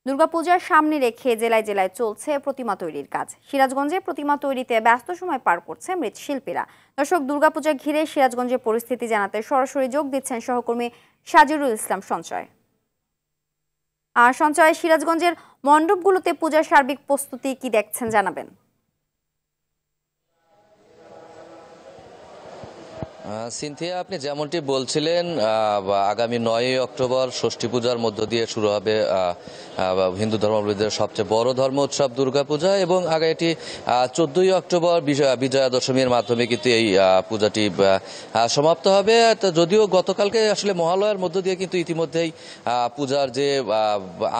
দুর্গাপূজার সামনে রেখে জেলায় জেলায় চলছে প্রতিমা তৈরির কাজ। সিরাজগঞ্জে প্রতিমা তৈরিতে ব্যস্ত সময় পার করছে মৃৎশিল্পীরা। দর্শক, দুর্গাপূজা ঘিরে সিরাজগঞ্জের পরিস্থিতি জানাতে সরাসরি যোগ দিচ্ছেন সহকর্মী সাজিরুল ইসলাম সঞ্চয়। সঞ্চয়, সিরাজগঞ্জের মণ্ডপগুলোতে পূজার সার্বিক প্রস্তুতি কি দেখছেন জানাবেন। সিনথিয়া, আপনি যেমনটি বলছিলেন, আগামী 9ই অক্টোবর ষষ্ঠী পূজার মধ্য দিয়ে শুরু হবে হিন্দু ধর্মাবলম্বীদের সবচেয়ে বড় ধর্ম উৎসব দুর্গাপূজা, এবং আগে এটি 14ই অক্টোবর বিজয়া দশমীর মাধ্যমে কিন্তু এই পূজাটি সমাপ্ত হবে। যদিও গতকালকে আসলে মহালয়ার মধ্য দিয়ে কিন্তু ইতিমধ্যেই পূজার যে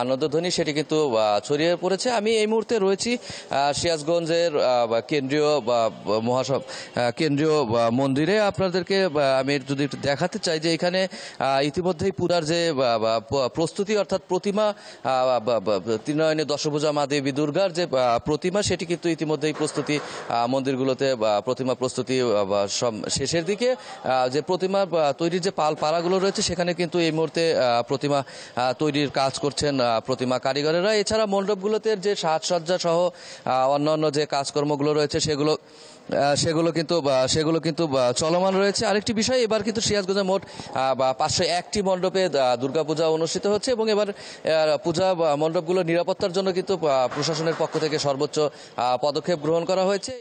আনন্দধ্বনি সেটি কিন্তু ছড়িয়ে পড়েছে। আমি এই মুহূর্তে রয়েছি সিরাজগঞ্জের কেন্দ্রীয় মন্দিরে। আপনাদেরকে আমি যদি একটু দেখাতে চাই যে এখানে ইতিমধ্যেই পূজার যে প্রস্তুতি, অর্থাৎ প্রতিমা, ত্রিনয়নী দশভুজা মা দেবী দুর্গার যে প্রতিমা, সেটি কিন্তু ইতিমধ্যেই প্রস্তুতি মন্দিরগুলোতে প্রতিমা প্রস্তুতি শেষের দিকে। যে প্রতিমা তৈরির যে পাড়াগুলো রয়েছে সেখানে কিন্তু এই মুহূর্তে প্রতিমা তৈরির কাজ করছেন প্রতিমা কারিগরেরা। এছাড়া মণ্ডপগুলোতে যে সাজসজ্জা সহ অন্যান্য যে কাজকর্মগুলো রয়েছে সেগুলো কিন্তু চলমান রয়েছে। আরেকটি বিষয়, এবার কিন্তু সিরাজগঞ্জে মোট 501টি মণ্ডপে দুর্গাপূজা অনুষ্ঠিত হচ্ছে, এবং এবার পূজা মণ্ডপগুলোর নিরাপত্তার জন্য কিন্তু প্রশাসনের পক্ষ থেকে সর্বোচ্চ পদক্ষেপ গ্রহণ করা হয়েছে।